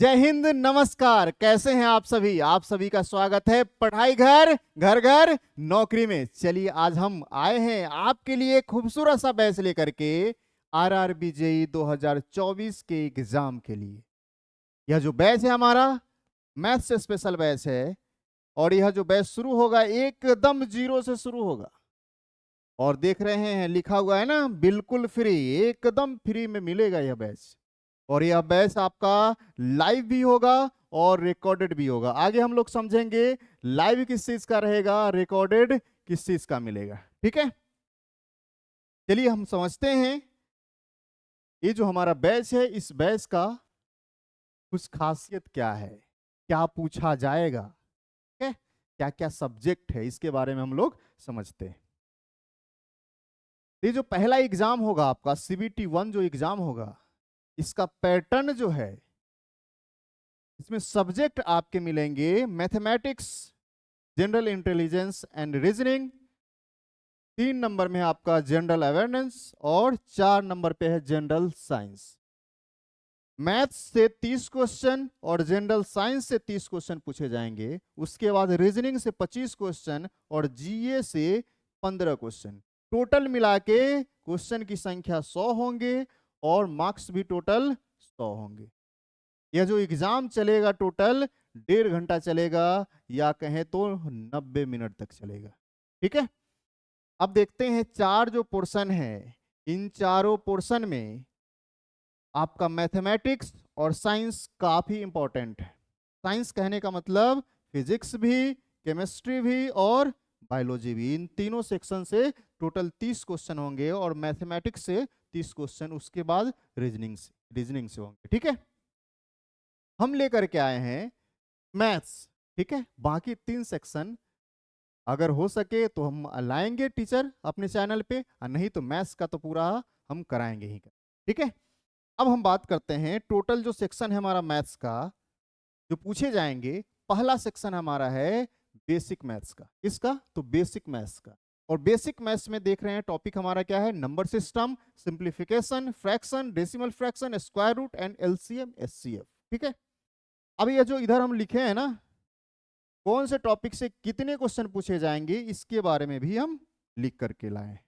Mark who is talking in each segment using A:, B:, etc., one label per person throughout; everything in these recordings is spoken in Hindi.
A: जय हिंद, नमस्कार। कैसे हैं आप सभी? आप सभी का स्वागत है पढ़ाई घर घर घर नौकरी में। चलिए, आज हम आए हैं आपके लिए खूबसूरत सा बैच लेकर के आरआरबी जेईई 2024 के एग्जाम के लिए। यह जो बैच है हमारा मैथ्स स्पेशल बैच है, और यह जो बैच शुरू होगा एकदम जीरो से शुरू होगा। और देख रहे हैं लिखा हुआ है ना, बिल्कुल फ्री, एकदम फ्री में मिलेगा यह बैच। और यह बैच आपका लाइव भी होगा और रिकॉर्डेड भी होगा। आगे हम लोग समझेंगे लाइव किस चीज का रहेगा, रिकॉर्डेड किस चीज का मिलेगा। ठीक है, चलिए हम समझते हैं ये जो हमारा बैच है, इस बैच का कुछ खासियत क्या है, क्या पूछा जाएगा, ठीक है, क्या क्या सब्जेक्ट है, इसके बारे में हम लोग समझते हैं। ये जो पहला एग्जाम होगा आपका सीबीटी 1 जो एग्जाम होगा, इसका पैटर्न जो है, इसमें सब्जेक्ट आपके मिलेंगे mathematics, general intelligence and reasoning. 3 number में है आपका जनरल अवेयरनेस, और 4 नंबर पे है जनरल साइंस। मैथ्स से 30 क्वेश्चन और जनरल साइंस से 30 क्वेश्चन पूछे जाएंगे। उसके बाद रीजनिंग से 25 क्वेश्चन और जीए से 15 क्वेश्चन। टोटल मिला के क्वेश्चन की संख्या 100 होंगे और मार्क्स भी टोटल 100 होंगे। यह जो एग्जाम चलेगा टोटल 1.5 घंटा चलेगा, या कहें तो 90 मिनट तक चलेगा। ठीक है, अब देखते हैं 4 जो पोर्शन है, इन चारों पोर्शन में आपका मैथमेटिक्स और साइंस काफी इंपॉर्टेंट है। साइंस कहने का मतलब फिजिक्स भी, केमिस्ट्री भी और बायोलॉजी भी। इन तीनों सेक्शन से टोटल 30 क्वेश्चन होंगे, और मैथमेटिक्स से 30 क्वेश्चन, उसके बाद रीजनिंग से होंगे। ठीक है, हम लेकर के आए हैं मैथ्स। ठीक है, बाकी 3 सेक्शन अगर हो सके तो हम लाएंगे टीचर अपने चैनल पे, और नहीं तो मैथ्स का तो पूरा हम कराएंगे ही। ठीक है, अब हम बात करते हैं टोटल जो सेक्शन है हमारा मैथ्स का, जो पूछे जाएंगे। पहला सेक्शन हमारा है बेसिक मैथ्स का। इसका तो बेसिक मैथ्स का, और बेसिक मैथ्स में देख रहे हैं टॉपिक हमारा क्या है, number system, simplification, fraction, decimal fraction, square root and LCM HCF. ठीक है, अब ये जो इधर हम लिखे हैं ना, कौन से टॉपिक से कितने क्वेश्चन पूछे जाएंगे, इसके बारे में भी हम लिख करके लाए।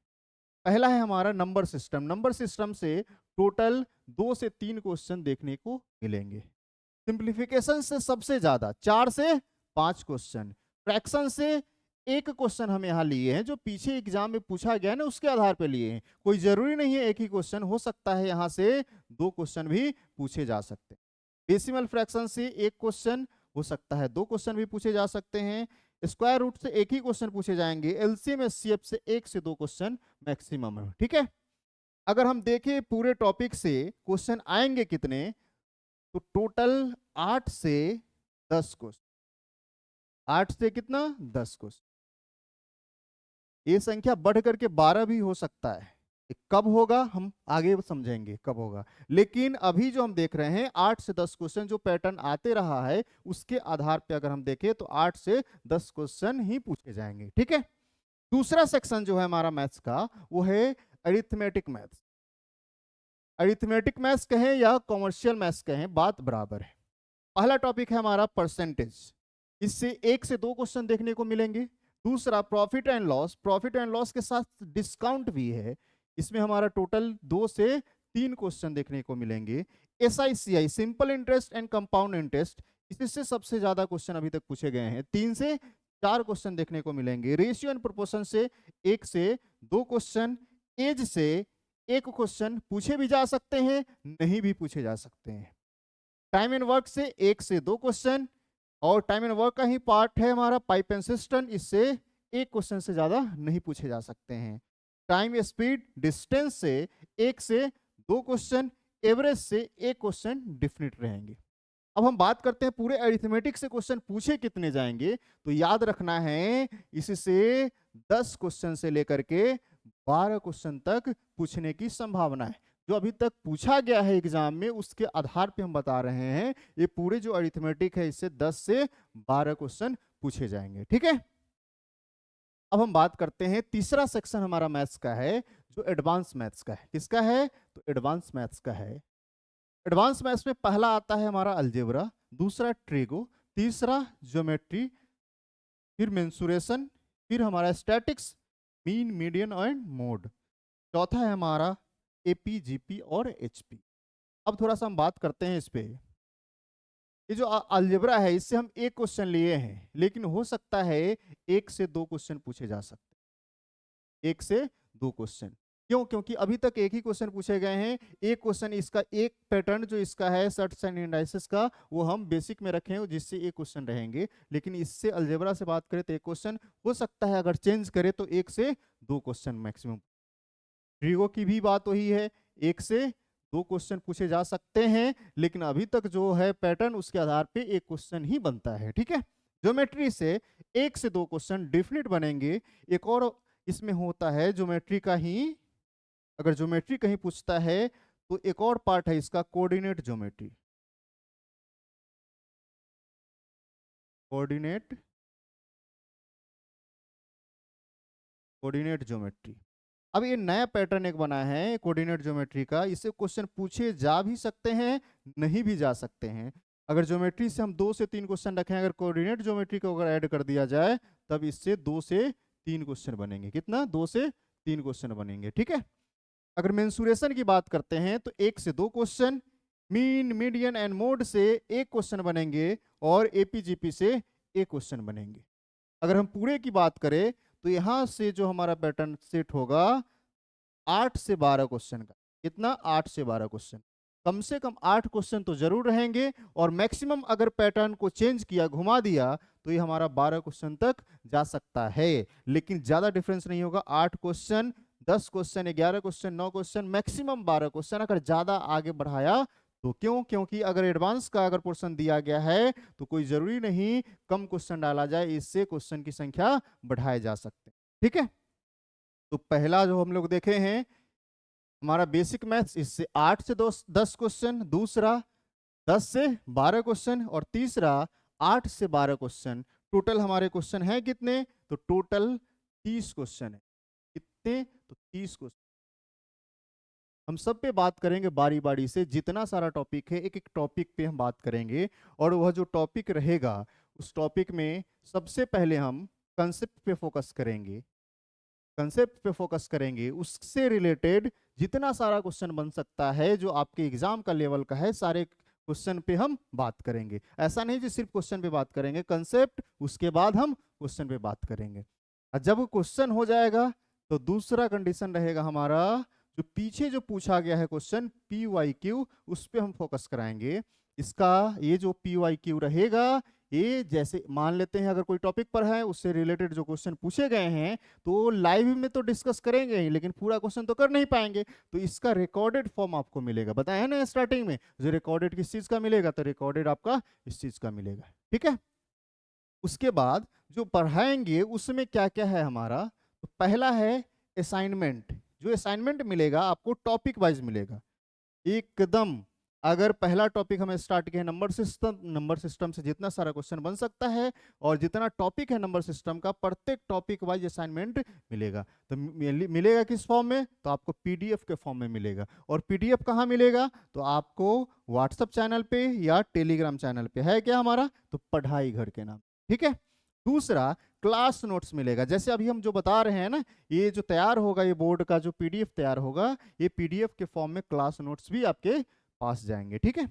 A: पहला है हमारा नंबर सिस्टम। नंबर सिस्टम से टोटल 2 से 3 क्वेश्चन देखने को मिलेंगे। सिंप्लीफिकेशन से सबसे ज्यादा 4 से 5 क्वेश्चन। फ्रैक्शन से 1 क्वेश्चन हम यहाँ लिए हैं, जो पीछे एग्जाम में पूछा गया ना, उसके आधार पर लिए हैं। कोई जरूरी नहीं है एक ही क्वेश्चन, हो सकता है यहाँ से 2 क्वेश्चन भी पूछे जा सकते हैं। डेसिमल फ्रैक्शन से 1 क्वेश्चन, हो सकता है 2 क्वेश्चन भी पूछे जा सकते हैं। स्क्वायर रूट से 1 ही क्वेश्चन पूछे जाएंगे। एलसीएम एचसीएफ से 1 से 2 क्वेश्चन मैक्सिमम है। ठीक है, अगर हम देखें पूरे टॉपिक से क्वेश्चन आएंगे कितने, तो टोटल 8 से 10 क्वेश्चन। 8 से कितना, 10 क्वेश्चन। ये संख्या बढ़ करके 12 भी हो सकता है। ये कब होगा हम आगे समझेंगे कब होगा, लेकिन अभी जो हम देख रहे हैं 8 से 10 क्वेश्चन जो पैटर्न आते रहा है, उसके आधार पर अगर हम देखें तो 8 से 10 क्वेश्चन ही पूछे जाएंगे। ठीक है, दूसरा सेक्शन जो है हमारा मैथ्स का, वो है अरिथमेटिक मैथ्स। अरिथमेटिक मैथ्स कहें या कॉमर्शियल मैथ्स कहें, बात बराबर है। पहला टॉपिक है हमारा परसेंटेज। इससे 1 से 2 क्वेश्चन देखने को मिलेंगे। दूसरा profit and loss. Profit and loss के साथ डिस्काउंट भी है, इसमें हमारा टोटल 2 से 3 क्वेश्चन देखने को मिलेंगे। SI CI, simple interest and compound interest, इससे सबसे ज्यादा क्वेश्चन अभी तक पूछे गए हैं। 3 से 4 क्वेश्चन देखने को मिलेंगे। रेशियो एंड प्रोपोर्शन से 1 से 2 क्वेश्चन। एज से 1 क्वेश्चन पूछे भी जा सकते हैं, नहीं भी पूछे जा सकते हैं। टाइम एंड वर्क से 1 से 2 क्वेश्चन, और टाइम एंड वर्क का ही पार्ट है हमारा पाइप एंड सिस्टम, इससे 1 क्वेश्चन से ज्यादा नहीं पूछे जा सकते हैं। टाइम स्पीड डिस्टेंस से 1 से 2 क्वेश्चन, एवरेज से 1 क्वेश्चन डिफिनिट रहेंगे। अब हम बात करते हैं पूरे अरिथमेटिक से क्वेश्चन पूछे कितने जाएंगे, तो याद रखना है इससे 10 क्वेश्चन से लेकर के 12 क्वेश्चन तक पूछने की संभावना है। जो अभी तक पूछा गया है एग्जाम में, उसके आधार पे हम बता रहे हैं ये पूरे जो अरिथमेटिक है, इससे 10 से 12 क्वेश्चन पूछे जाएंगे। ठीक है, अब हम बात करते हैं तीसरा सेक्शन हमारा मैथ्स का है, जो एडवांस मैथ्स का है। किसका है, तो एडवांस मैथ्स का है। एडवांस मैथ्स में पहला आता है हमारा अलजेब्रा, दूसरा ट्रिगो, तीसरा ज्योमेट्री, फिर मेंसुरेशन, फिर हमारा statics, mean median and mode, चौथा है हमारा एपी जीपी और एचपी। अब थोड़ा सा हम बात करते हैं इस पे। ये जो अलजेब्रा है इससे हम एक क्वेश्चन लिए हैं, लेकिन हो सकता है एक से दो क्वेश्चन पूछे जा सकते हैं, एक से दो क्वेश्चन। क्यों? क्योंकि अभी तक एक ही क्वेश्चन पूछे गए हैं। एक क्वेश्चन इसका, एक पैटर्न जो इसका है सर्ट्स एंड इंडाइसेस का, वो हम बेसिक में रखे हैं, जिससे एक क्वेश्चन रहेंगे। लेकिन इससे अलजेब्रा से बात करें तो एक क्वेश्चन हो सकता है, अगर चेंज करें तो एक से दो क्वेश्चन मैक्सिमम। ट्रिगो की भी बात वही है, एक से दो क्वेश्चन पूछे जा सकते हैं, लेकिन अभी तक जो है पैटर्न उसके आधार पे एक क्वेश्चन ही बनता है। ठीक है, ज्योमेट्री से एक से दो क्वेश्चन डेफिनेट बनेंगे। एक और इसमें होता है ज्योमेट्री का ही, अगर ज्योमेट्री कहीं पूछता है तो एक और पार्ट है इसका, coordinate geometry. Coordinate coordinate geometry. अब ये नया पैटर्न एक बना है कोऑर्डिनेट ज्योमेट्री का, इससे क्वेश्चन पूछे जा भी सकते हैं, नहीं भी जा सकते हैं। अगर ज्योमेट्री से हम 2 से 3 क्वेश्चन रखें, अगर कोऑर्डिनेट ज्योमेट्री को अगर ऐड कर दिया जाए, तब इससे 2 से 3 क्वेश्चन बनेंगे। कितना? 2 से 3 क्वेश्चन बनेंगे। ठीक है, अगर मेंसुरेशन की बात करते हैं तो 1 से 2 question, mean median and mode से एक क्वेश्चन बनेंगे, और एपीजीपी से एक क्वेश्चन बनेंगे। अगर हम पूरे की बात करें तो यहां से जो हमारा पैटर्न सेट होगा 8 से 12 क्वेश्चन का। कितना? 8 से 12 क्वेश्चन, कम से कम 8 क्वेश्चन तो जरूर रहेंगे, और मैक्सिमम अगर पैटर्न को चेंज किया, घुमा दिया, तो ये हमारा 12 क्वेश्चन तक जा सकता है। लेकिन ज्यादा डिफरेंस नहीं होगा, 8 question, 10 question, 11 question, 9 question, maximum 12 question. अगर ज्यादा आगे बढ़ाया तो क्यों? क्योंकि अगर एडवांस का अगर पोर्शन दिया गया है तो कोई जरूरी नहीं कम क्वेश्चन डाला जाए, इससे क्वेश्चन की संख्या बढ़ाए जा सकते हैं। ठीक है, तो पहला जो हम लोग देखे हैं हमारा बेसिक मैथ्स, इससे 8 से 10 क्वेश्चन, दूसरा 10 से 12 क्वेश्चन, और तीसरा 8 से 12 क्वेश्चन। टोटल हमारे क्वेश्चन है कितने? तो टोटल 30 क्वेश्चन है। कितने? तो 30 क्वेश्चन। हम सब पे बात करेंगे बारी बारी से, जितना सारा टॉपिक है एक एक टॉपिक पे हम बात करेंगे, और वह जो टॉपिक रहेगा उस टॉपिक में सबसे पहले हम कंसेप्ट पे फोकस करेंगे। कंसेप्ट पे फोकस करेंगे, उससे रिलेटेड जितना सारा क्वेश्चन बन सकता है जो आपके एग्जाम का लेवल का है, सारे क्वेश्चन पे हम बात करेंगे। ऐसा नहीं कि सिर्फ क्वेश्चन पे बात करेंगे, कंसेप्ट उसके बाद हम क्वेश्चन पे बात करेंगे। और जब क्वेश्चन हो जाएगा तो दूसरा कंडीशन रहेगा हमारा, जो पीछे जो पूछा गया है क्वेश्चन पी वाई क्यू, उस पर हम फोकस कराएंगे। इसका ये जो पी वाई क्यू रहेगा, ये जैसे मान लेते हैं अगर कोई टॉपिक पर है उससे रिलेटेड जो क्वेश्चन पूछे गए हैं तो लाइव में तो डिस्कस करेंगे ही, लेकिन पूरा क्वेश्चन तो कर नहीं पाएंगे, तो इसका रिकॉर्डेड फॉर्म आपको मिलेगा। बताया ना स्टार्टिंग में, जो रिकॉर्डेड किस चीज का मिलेगा? तो रिकॉर्डेड आपका इस चीज का मिलेगा। ठीक है, उसके बाद जो पढ़ाएंगे उसमें क्या क्या है हमारा, तो पहला है असाइनमेंट। जो असाइनमेंट मिलेगा आपको टॉपिक वाइज मिलेगा एकदम। अगर पहला टॉपिक हमें स्टार्ट किया नंबर सिस्टम, नंबर सिस्टम से जितना सारा क्वेश्चन बन सकता है, और जितना टॉपिक है नंबर सिस्टम का, प्रत्येक टॉपिक वाइज असाइनमेंट मिलेगा। तो मिलेगा किस फॉर्म में? तो आपको पीडीएफ के फॉर्म में मिलेगा। और पीडीएफ कहाँ मिलेगा? तो आपको व्हाट्सएप चैनल पे या टेलीग्राम चैनल पे है क्या हमारा, तो पढ़ाई घर के नाम। ठीक है, दूसरा क्लास नोट्स मिलेगा। जैसे अभी हम जो बता रहे हैं ना, ये जो तैयार होगा, ये बोर्ड का जो पीडीएफ तैयार होगा, ये पीडीएफ के फॉर्म में क्लास नोट्स भी आपके पास जाएंगे। ठीक है,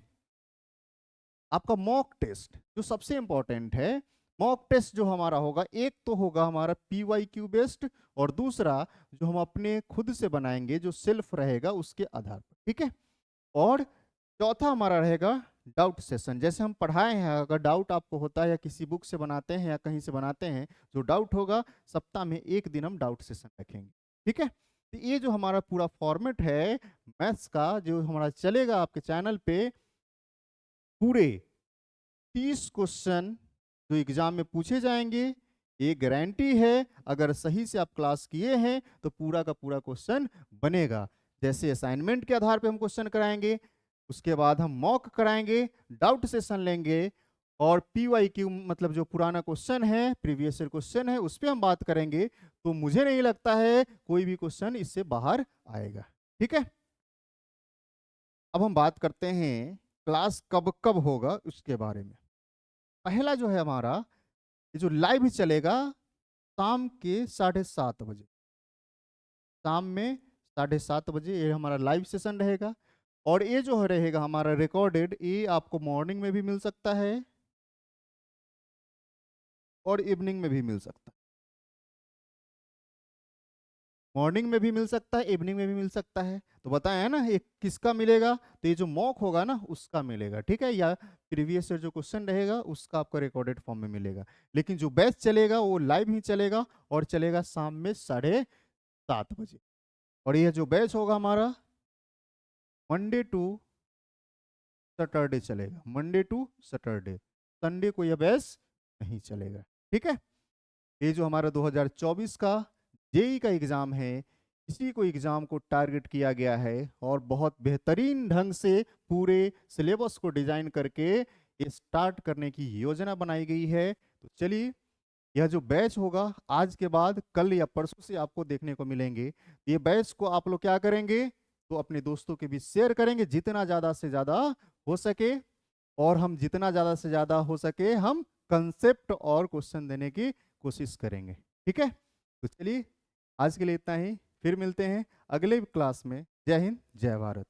A: आपका मॉक टेस्ट जो सबसे इंपॉर्टेंट है, मॉक टेस्ट जो हमारा होगा, एक तो होगा हमारा पीवाईक्यू बेस्ड, और दूसरा जो हम अपने खुद से बनाएंगे जो सेल्फ रहेगा उसके आधार पर। ठीक है, और चौथा हमारा रहेगा डाउट सेशन। जैसे हम पढ़ाए हैं, अगर डाउट आपको होता है या किसी बुक से बनाते हैं या कहीं से बनाते हैं, जो डाउट होगा सप्ताह में एक दिन हम डाउट सेशन रखेंगे। ठीक है, तो ये जो हमारा पूरा फॉर्मेट है मैथ्स का, जो हमारा चलेगा आपके चैनल पे, पूरे 30 क्वेश्चन जो एग्जाम में पूछे जाएंगे, ये गारंटी है। अगर सही से आप क्लास किए हैं तो पूरा का पूरा क्वेश्चन बनेगा। जैसे असाइनमेंट के आधार पे हम क्वेश्चन कराएंगे, उसके बाद हम मॉक कराएंगे, डाउट सेशन लेंगे, और पीवाईक्यू मतलब जो पुराना क्वेश्चन है, प्रीवियस ईयर क्वेश्चन है, उस पर हम बात करेंगे। तो मुझे नहीं लगता है कोई भी क्वेश्चन इससे बाहर आएगा। ठीक है, अब हम बात करते हैं क्लास कब कब होगा उसके बारे में। पहला जो है हमारा, ये जो लाइव चलेगा शाम के 7:30 बजे, शाम में 7:30 बजे ये हमारा लाइव सेशन रहेगा। और ये जो रहेगा हमारा रिकॉर्डेड, ये आपको मॉर्निंग में भी मिल सकता है और इवनिंग में भी मिल सकता है। मॉर्निंग में भी मिल सकता है, इवनिंग में भी मिल सकता है। तो बताया है ना, ये किसका मिलेगा, तो ये जो मॉक होगा ना उसका मिलेगा, ठीक है, या प्रीवियस ईयर जो क्वेश्चन रहेगा उसका आपको रिकॉर्डेड फॉर्म में मिलेगा। लेकिन जो बैच चलेगा वो लाइव ही चलेगा और चलेगा शाम में 7:30 बजे। और यह जो बैच होगा हमारा मंडे टू सैटरडे चलेगा, मंडे टू सैटरडे, संडे को यह बैच नहीं चलेगा, ठीक है। ये जो हमारा 2024 का जेई का एग्जाम है, इसी को एग्जाम को टारगेट किया गया है और बहुत बेहतरीन ढंग से पूरे सिलेबस को डिजाइन करके ये स्टार्ट करने की योजना बनाई गई है। तो चलिए, यह जो बैच होगा आज के बाद कल या परसों से आपको देखने को मिलेंगे। ये बैच को आप लोग क्या करेंगे, तो अपने दोस्तों के बीच शेयर करेंगे जितना ज़्यादा से ज़्यादा हो सके, और हम जितना ज़्यादा से ज़्यादा हो सके हम कंसेप्ट और क्वेश्चन देने की कोशिश करेंगे, ठीक है। तो चलिए, आज के लिए इतना ही, फिर मिलते हैं अगले क्लास में। जय हिंद, जय भारत।